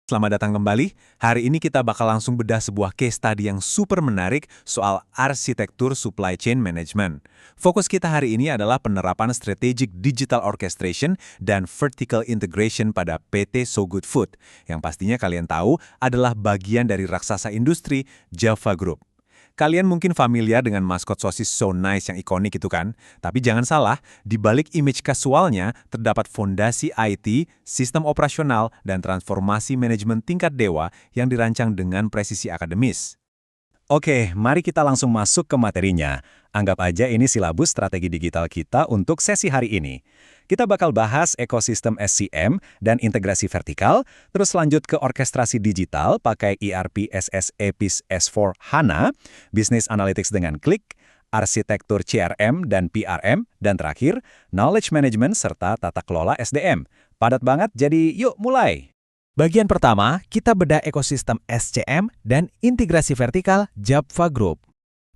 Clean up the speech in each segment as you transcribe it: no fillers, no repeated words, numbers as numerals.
Selamat datang kembali. Hari ini kita bakal langsung bedah sebuah case study yang super menarik soal arsitektur supply chain management. Fokus kita hari ini adalah penerapan strategic digital orchestration dan vertical integration pada PT So Good Food, yang pastinya kalian tahu adalah bagian dari raksasa industri Java Group. Kalian mungkin familiar dengan maskot sosis So Nice yang ikonik itu kan? Tapi jangan salah, di balik image kasualnya terdapat fondasi IT, sistem operasional, dan transformasi manajemen tingkat dewa yang dirancang dengan presisi akademis. Oke, mari kita langsung masuk ke materinya. Anggap aja ini silabus strategi digital kita untuk sesi hari ini. Kita bakal bahas ekosistem SCM dan integrasi vertikal, terus lanjut ke orkestrasi digital pakai ERP SSAP S4 HANA, Business Analytics dengan Qlik, arsitektur CRM dan PRM, dan terakhir, knowledge management serta tata kelola SDM. Padat banget, jadi yuk mulai! Bagian pertama, kita bedah ekosistem SCM dan integrasi vertikal Java Group.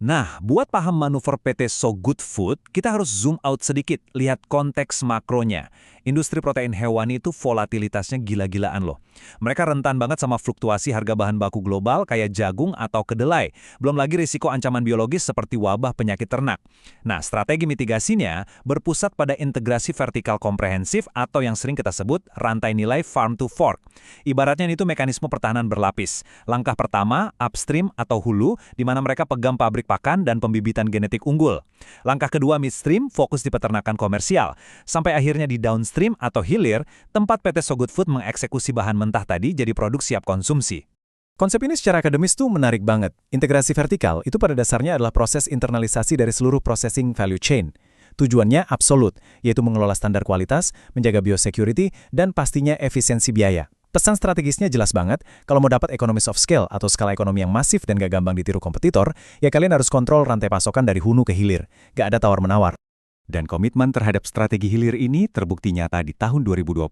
Nah, buat paham manuver PT So Good Food, kita harus zoom out sedikit, lihat konteks makronya. Industri protein hewani itu volatilitasnya gila-gilaan loh. Mereka rentan banget sama fluktuasi harga bahan baku global kayak jagung atau kedelai. Belum lagi risiko ancaman biologis seperti wabah penyakit ternak. Nah, strategi mitigasinya berpusat pada integrasi vertikal komprehensif atau yang sering kita sebut rantai nilai farm to fork. Ibaratnya itu mekanisme pertahanan berlapis. Langkah pertama, upstream atau hulu, di mana mereka pegang pabrik pakan dan pembibitan genetik unggul. Langkah kedua, midstream, fokus di peternakan komersial. Sampai akhirnya di downstream atau hilir, tempat PT So Good Food mengeksekusi bahan mentah tadi jadi produk siap konsumsi. Konsep ini secara akademis tuh menarik banget. Integrasi vertikal itu pada dasarnya adalah proses internalisasi dari seluruh processing value chain. Tujuannya absolut, yaitu mengelola standar kualitas, menjaga biosecurity, dan pastinya efisiensi biaya. Pesan strategisnya jelas banget, kalau mau dapat economies of scale atau skala ekonomi yang masif dan gak gampang ditiru kompetitor, ya kalian harus kontrol rantai pasokan dari hulu ke hilir. Gak ada tawar-menawar. Dan komitmen terhadap strategi hilir ini terbukti nyata di tahun 2020.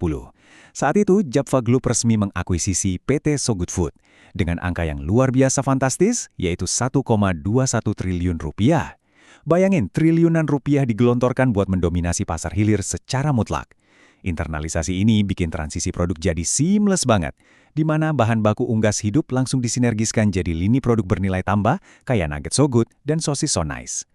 Saat itu, Java Group resmi mengakuisisi PT So Good Food dengan angka yang luar biasa fantastis, yaitu 1,21 triliun rupiah. Bayangin, triliunan rupiah digelontorkan buat mendominasi pasar hilir secara mutlak. Internalisasi ini bikin transisi produk jadi seamless banget, di mana bahan baku unggas hidup langsung disinergiskan jadi lini produk bernilai tambah kayak nugget So Good dan sosis So Nice.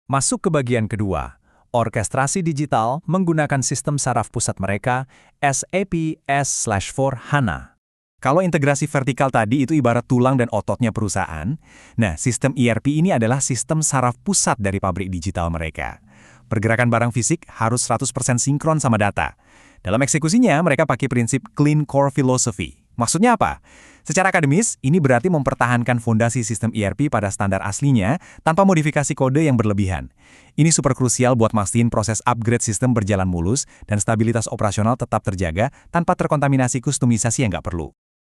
Masuk ke bagian kedua, orkestrasi digital menggunakan sistem saraf pusat mereka, SAP S/4 HANA. Kalau integrasi vertikal tadi itu ibarat tulang dan ototnya perusahaan, nah sistem ERP ini adalah sistem saraf pusat dari pabrik digital mereka. Pergerakan barang fisik harus 100% sinkron sama data. Dalam eksekusinya, mereka pakai prinsip Clean Core Philosophy. Maksudnya apa? Secara akademis, ini berarti mempertahankan fondasi sistem ERP pada standar aslinya tanpa modifikasi kode yang berlebihan. Ini super krusial buat mastiin proses upgrade sistem berjalan mulus dan stabilitas operasional tetap terjaga tanpa terkontaminasi kustomisasi yang nggak perlu.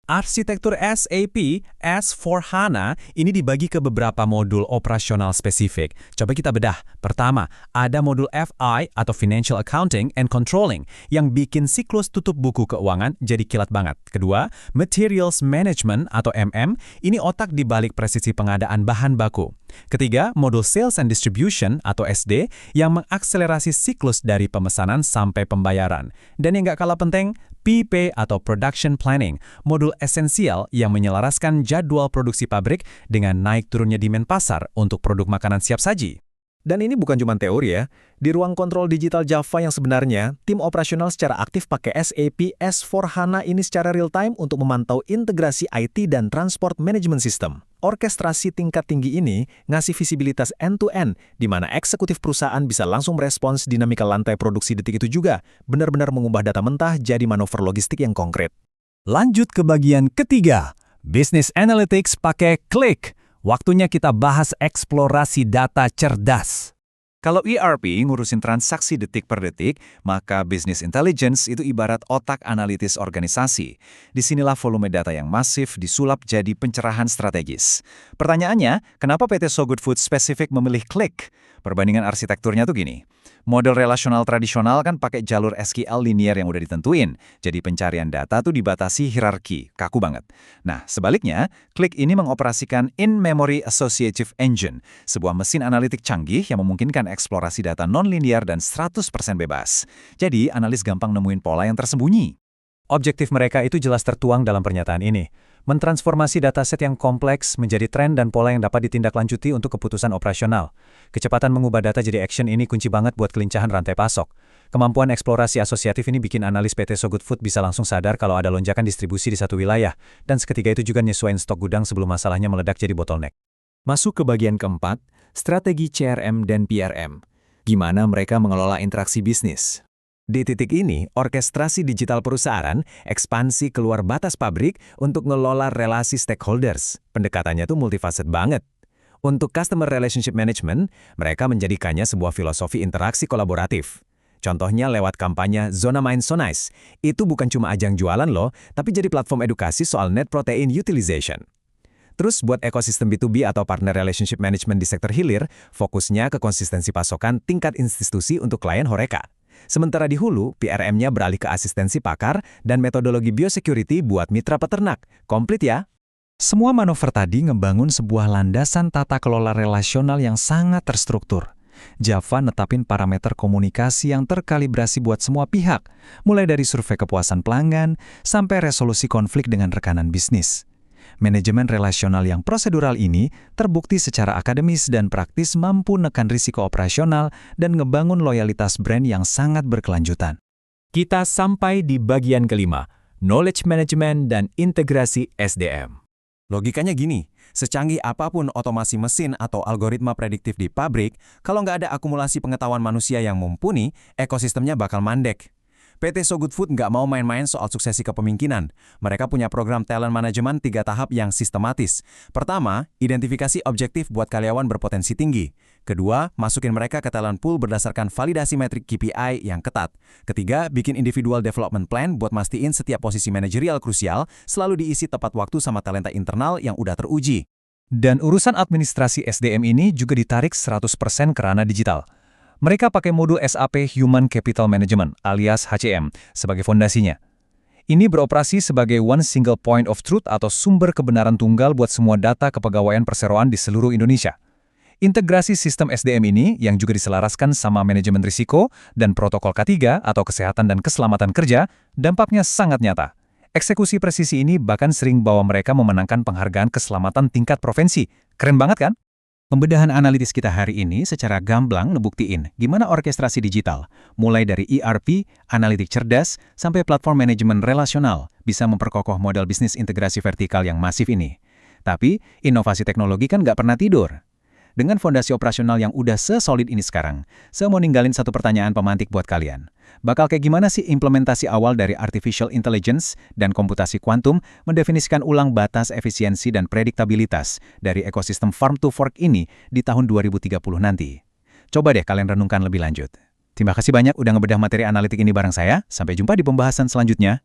Arsitektur SAP S4 HANA ini dibagi ke beberapa modul operasional spesifik. Coba kita bedah. Pertama, ada modul FI atau Financial Accounting and Controlling yang bikin siklus tutup buku keuangan jadi kilat banget. Kedua, Materials Management atau MM, ini otak di balik presisi pengadaan bahan baku. Ketiga, modul Sales and Distribution atau SD yang mengakselerasi siklus dari pemesanan sampai pembayaran. Dan yang nggak kalah penting, PP atau Production Planning, modul esensial yang menyelaraskan jadwal produksi pabrik dengan naik turunnya demand pasar untuk produk makanan siap saji. Dan ini bukan cuma teori ya. Di ruang kontrol digital Java yang sebenarnya, tim operasional secara aktif pakai SAP S4 HANA ini secara real-time untuk memantau integrasi IT dan transport management system. Orkestrasi tingkat tinggi ini ngasih visibilitas end-to-end, di mana eksekutif perusahaan bisa langsung merespons dinamika lantai produksi detik itu juga, benar-benar mengubah data mentah jadi manuver logistik yang konkret. Lanjut ke bagian ketiga, Business Analytics pakai Qlik. Waktunya kita bahas eksplorasi data cerdas. Kalau ERP ngurusin transaksi detik per detik, maka Business Intelligence itu ibarat otak analitis organisasi. Disinilah volume data yang masif disulap jadi pencerahan strategis. Pertanyaannya, kenapa PT So Good Food spesifik memilih Qlik? Perbandingan arsitekturnya tuh gini. Model relasional tradisional kan pakai jalur SQL linear yang udah ditentuin. Jadi pencarian data tuh dibatasi hierarki, kaku banget. Nah, sebaliknya, Qlik ini mengoperasikan In-Memory Associative Engine, sebuah mesin analitik canggih yang memungkinkan eksplorasi data non-linear dan 100% bebas. Jadi, analis gampang nemuin pola yang tersembunyi. Objektif mereka itu jelas tertuang dalam pernyataan ini. Mentransformasi dataset yang kompleks menjadi tren dan pola yang dapat ditindaklanjuti untuk keputusan operasional. Kecepatan mengubah data jadi action ini kunci banget buat kelincahan rantai pasok. Kemampuan eksplorasi asosiatif ini bikin analis PT So Good Food bisa langsung sadar kalau ada lonjakan distribusi di satu wilayah, dan seketika itu juga nyesuaiin stok gudang sebelum masalahnya meledak jadi bottleneck. Masuk ke bagian keempat, strategi CRM dan PRM. Gimana mereka mengelola interaksi bisnis? Di titik ini, orkestrasi digital perusahaan ekspansi keluar batas pabrik untuk ngelola relasi stakeholders. Pendekatannya tuh multifaset banget. Untuk Customer Relationship Management, mereka menjadikannya sebuah filosofi interaksi kolaboratif. Contohnya lewat kampanye Zona Main So Nice. Itu bukan cuma ajang jualan loh, tapi jadi platform edukasi soal net protein utilization. Terus buat ekosistem B2B atau partner relationship management di sektor hilir, fokusnya ke konsistensi pasokan tingkat institusi untuk klien Horeca. Sementara di hulu, PRM-nya beralih ke asistensi pakar dan metodologi biosecurity buat mitra peternak. Komplit ya? Semua manuver tadi ngebangun sebuah landasan tata kelola relasional yang sangat terstruktur. Java netapin parameter komunikasi yang terkalibrasi buat semua pihak, mulai dari survei kepuasan pelanggan sampai resolusi konflik dengan rekanan bisnis. Manajemen relasional yang prosedural ini terbukti secara akademis dan praktis mampu nekan risiko operasional dan ngebangun loyalitas brand yang sangat berkelanjutan. Kita sampai di bagian kelima, knowledge management dan integrasi SDM. Logikanya gini, secanggih apapun otomasi mesin atau algoritma prediktif di pabrik, kalau nggak ada akumulasi pengetahuan manusia yang mumpuni, ekosistemnya bakal mandek. PT So Good Food nggak mau main-main soal suksesi kepemimpinan. Mereka punya program talent management 3 tahap yang sistematis. Pertama, identifikasi objektif buat karyawan berpotensi tinggi. Kedua, masukin mereka ke talent pool berdasarkan validasi metrik KPI yang ketat. Ketiga, bikin individual development plan buat mastiin setiap posisi manajerial krusial selalu diisi tepat waktu sama talenta internal yang udah teruji. Dan urusan administrasi SDM ini juga ditarik 100% ke ranah digital. Mereka pakai modul SAP Human Capital Management alias HCM sebagai fondasinya. Ini beroperasi sebagai one single point of truth atau sumber kebenaran tunggal buat semua data kepegawaian perseroan di seluruh Indonesia. Integrasi sistem SDM ini yang juga diselaraskan sama manajemen risiko dan protokol K3 atau kesehatan dan keselamatan kerja, dampaknya sangat nyata. Eksekusi presisi ini bahkan sering bawa mereka memenangkan penghargaan keselamatan tingkat provinsi. Keren banget kan? Pembedahan analitis kita hari ini secara gamblang ngebuktiin gimana orkestrasi digital, mulai dari ERP, analitik cerdas, sampai platform manajemen relasional, bisa memperkokoh model bisnis integrasi vertikal yang masif ini. Tapi, inovasi teknologi kan nggak pernah tidur. Dengan fondasi operasional yang udah sesolid ini sekarang, saya mau ninggalin satu pertanyaan pemantik buat kalian. Bakal kayak gimana sih implementasi awal dari artificial intelligence dan komputasi kuantum mendefinisikan ulang batas efisiensi dan prediktabilitas dari ekosistem farm to fork ini di tahun 2030 nanti? Coba deh kalian renungkan lebih lanjut. Terima kasih banyak udah ngebedah materi analitik ini bareng saya. Sampai jumpa di pembahasan selanjutnya.